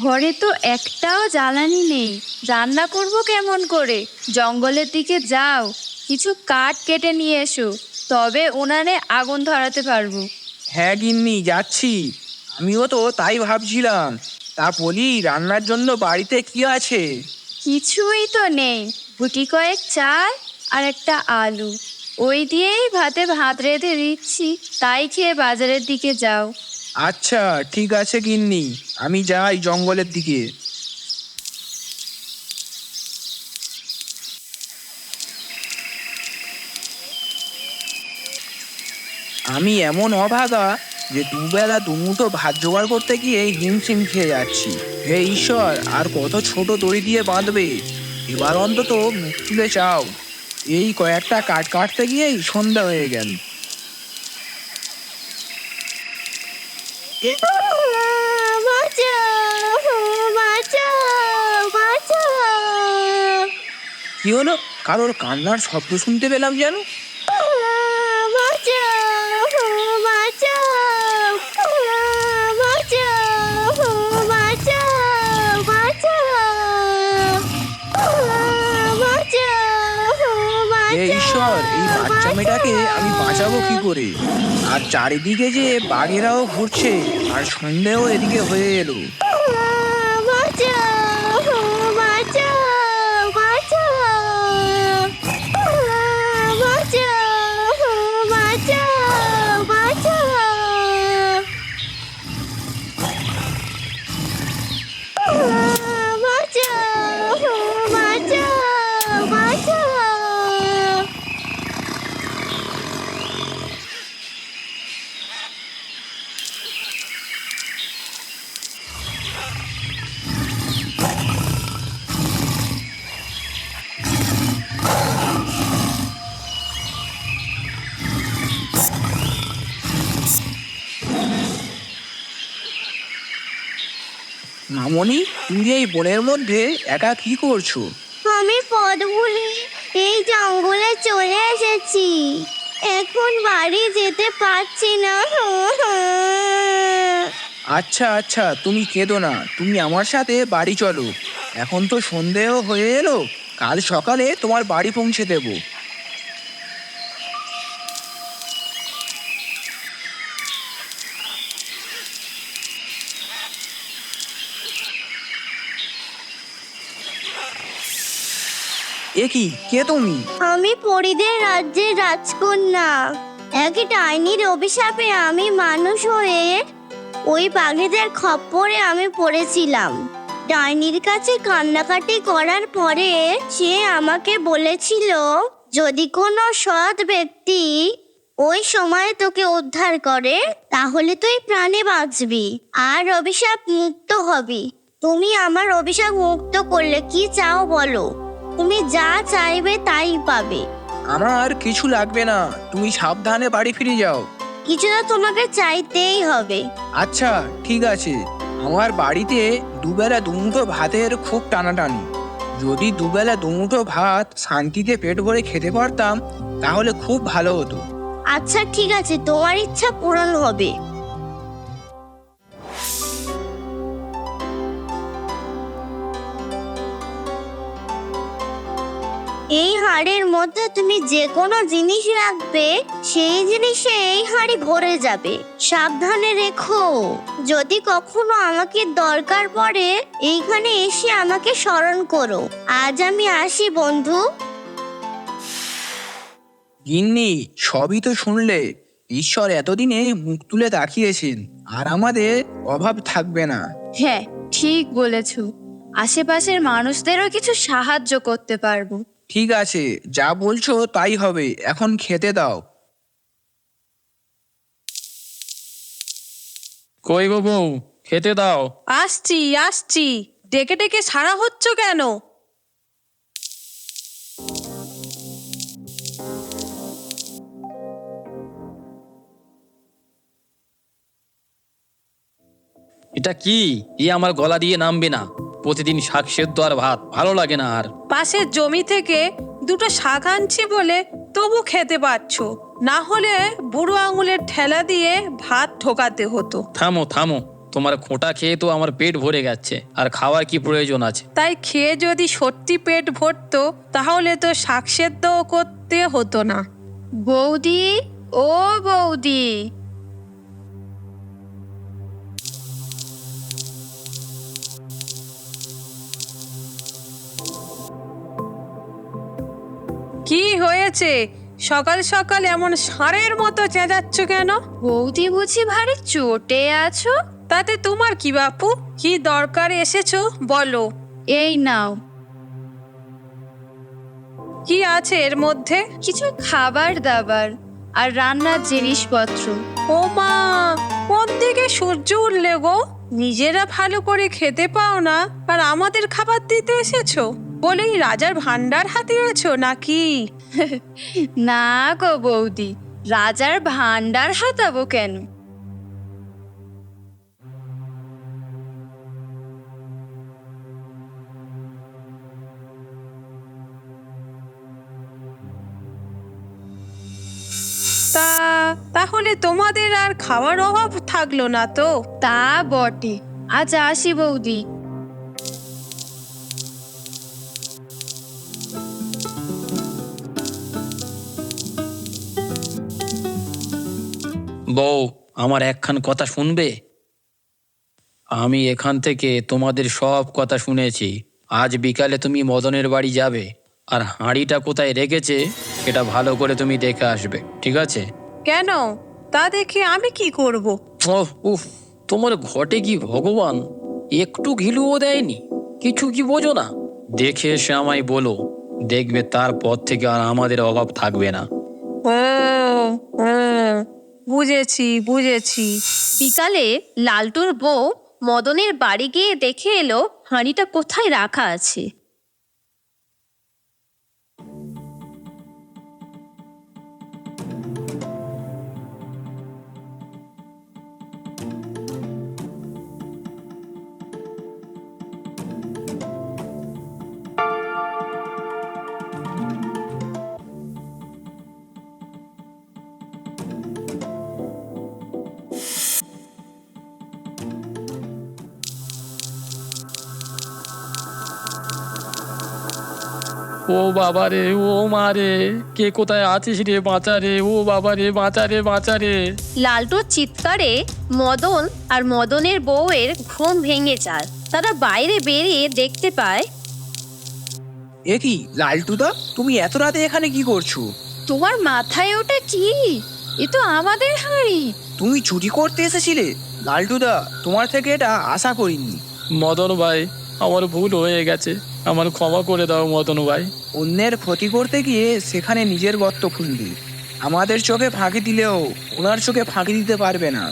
ঘরে তো একটাও জ্বালানি নেই, রান্না করব কেমন করে? জঙ্গলের দিকে যাও, কিছু কাঠ কেটে নিয়ে এসো, তবে উনানে আগুন ধরাতে পারবো। হ্যাঁ গিন্নি, যাচ্ছি। আমিও তো তাই ভাবছিলাম। তা বলি, রান্নার জন্য বাড়িতে কি আছে? কিছুই তো নেই, গুটি কয়েক চাল আর একটা আলু, ওই দিয়েই ভাতে ভাত রেঁধে দিচ্ছি, তাই খেয়ে বাজারের দিকে যাও। আচ্ছা ঠিক আছে গিন্নি, আমি যাই জঙ্গলের দিকে। আমি এমন অভাগা যে দুবেলা দুমুঠো ভাত জোগাড় করতে গিয়ে হিমশিম খেয়ে যাচ্ছি। হে ঈশ্বর, আর কত ছোট দড়ি দিয়ে বাঁধবে? এবার অন্তত মুখ তুলে চাও। এই কয়েকটা কাঠ কাটতে গিয়েই সন্ধ্যা হয়ে গেল। কি হলো? কারোর কান্নার শব্দ শুনতে পেলাম যেন। হে ঈশ্বর, এই বাচ্চা মেয়েটাকে আমি বাঁচাবো কি করে? আর চারিদিকে যে বাঘেরাও ঘুরছে, আর সন্ধ্যেও এদিকে হয়ে এলো। মামনি, তুমি এই বনের মধ্যে একা কি করছো? আমি পথ ভুলে এই জঙ্গলে চলে এসেছি, এখন বাড়ি যেতে পারছি না। আচ্ছা আচ্ছা, তুমি কেঁদো না, তুমি আমার সাথে বাড়ি চলো। এখন তো সন্ধেও হয়ে এলো, কাল সকালে তোমার বাড়ি পৌঁছে দেবো। এ কি, কে তুমি? আমি পরিদের রাজ্যের রাজকন্যা। এক ডাইনির অভিশাপে আমি মানুষ হয়ে ওই বাঘেদের খপ্পরে আমি পড়েছিলাম। ডাইনির কাছে কান্নাকাটি করার পরে সে আমাকে বলেছিল, যদি কোনো সৎ ব্যক্তি ওই সময় তোকে উদ্ধার করে, তাহলে তুই প্রাণে বাঁচবি আর অভিশাপ মুক্ত হবি। তুমি আমার অভিশাপ মুক্ত করলে কি চাও বলো? তুমি যা চাইবে তাই পাবে। আমার কিছু লাগবে না, তুমি সাবধানে বাড়ি ফিরে যাও। কিছু তো তোমাকে চাইতেই হবে। আচ্ছা ঠিক আছে, আমার বাড়িতে দুবেলা দুমুঠো ভাতের খুব টানাটানি। যদি দুবেলা দুমুঠো ভাত শান্তিতে পেট ভরে খেতে পারতাম, তাহলে খুব ভালো হতো। আচ্ছা ঠিক আছে, তোমার ইচ্ছা পূরণ হবে। এই হাড়ের মধ্যে তুমি যে কোনো জিনিস রাখবে, সেই জিনিসে এই হাড়ি ভরে যাবে। সাবধানে রেখো, যদি কখনো আমাকে দরকার পড়ে এইখানে এসে আমাকে স্মরণ করো। আজ আমি আসি বন্ধু। গিন্নি, সবই তো শুনলে। ঈশ্বর এতদিনে মুখ তুলে তাকিয়েছেন, আর আমাদের অভাব থাকবে না। হ্যাঁ, ঠিক বলেছো, আশেপাশের মানুষদেরও কিছু সাহায্য করতে পারবো। ঠিক আছে, যা বলছো তাই হবে, এখন খেতে দাও। কই গো বউ, খেতে দাও। আসছি আসছি, ডেকে ডেকে সারা হচ্ছ কেন? এটা কি? আমার গলা দিয়ে নামবে না। প্রতিদিন শাক সেদ্ধ আর ভাত ভালো লাগে না আর। পাশের জমি থেকে দুটো শাক আনছি বলে তবু খেতে পাচ্ছ, না হলে বুড়ো আঙুলের ঠেলা দিয়ে ভাত ঠোকাতে হতো। থামো থামো, তোমার খোঁটা খেয়ে তো আমার পেট ভরে গেছে, আর খাওয়ার কি প্রয়োজন আছে? তাই খেয়ে যদি সত্যি পেট ভরতো তাহলে তো শাক সেদ্ধও করতে হতো না। বৌদি, ও বৌদি, কি হয়েছে? সকাল সকাল এমন ষাঁড়ের মতো চেঁচাচ্ছ কেন? বৌদি বুঝি ভারী চোটে আছো? তাতে তোমার কি বাপু? কি দরকার এসেছো বলো। এই নাও, কি আছে এর মধ্যে? কিছু খাবার দাবার আর রান্নার জিনিসপত্র। ও মা, কোন দিকে সূর্য উঠলে গো? নিজেরা ভালো করে খেতে পাও না আর আমাদের খাবার দিতে এসেছো? বলেই রাজার ভান্ডার হাতিয়েছো নাকি? না গো বৌদি, রাজার ভান্ডার হাতাবো কেন? তাহলে তোমাদের আর খাওয়ার অভাব থাকলো না তো? তা বটে। আজ আসি বৌদি। বউ, আমার একখান কথা শুনবে? আমি এখান থেকে তোমাদের সব কথা শুনেছি। আজ বিকালে তুমি মদনের বাড়ি যাবে, আর হাঁড়িটা কোথায় রেখেছে সেটা ভালো করে তুমি দেখে আসবে, ঠিক আছে? কেন? তা দেখে আমি কি করব? ওহ উফ, তোমার ঘটে কি ভগবান একটু ঘিলুও দেয়নি? কিছু কি বোঝো না? দেখে এসে আমায় বলো, দেখবে তারপর থেকে আর আমাদের অভাব থাকবে না। ও ও, বুঝেছি বুঝেছি। বিকালে লালটুর বউ মদনের বাড়ি গিয়ে দেখে এলো হাঁড়িটা কোথায় রাখা আছে। ও বাবা রে, ও মা রে, কে কোথায় আছিস রে? বাঁচা রে, ও বাবা রে, বাঁচা রে, বাঁচা রে। লালটুর চিৎকারে মদন আর মদনের বউয়ের ঘুম ভেঙে যায়। তারা বাইরে বেরিয়ে দেখতে পায় এ কি লালটুদা, তুমি এত রাতে এখানে কি করছো? তোমার মাথায় ওটা কি? এ তো আমাদের হাঁড়ি। তুমি চুরি করতে এসেছিলে? লালটুদা, তোমার থেকে এটা আশা করিনি। মদন ভাই, আমার ভুল হয়ে গেছে, আমার ক্ষমা করে দাও মদন ভাই। অন্যের ক্ষতি করতে গিয়ে সেখানে নিজের গর্ত খুলবে। আমাদের চোখে ফাঁকি দিলেও ওনার চোখে ফাঁকি দিতে পারবে না।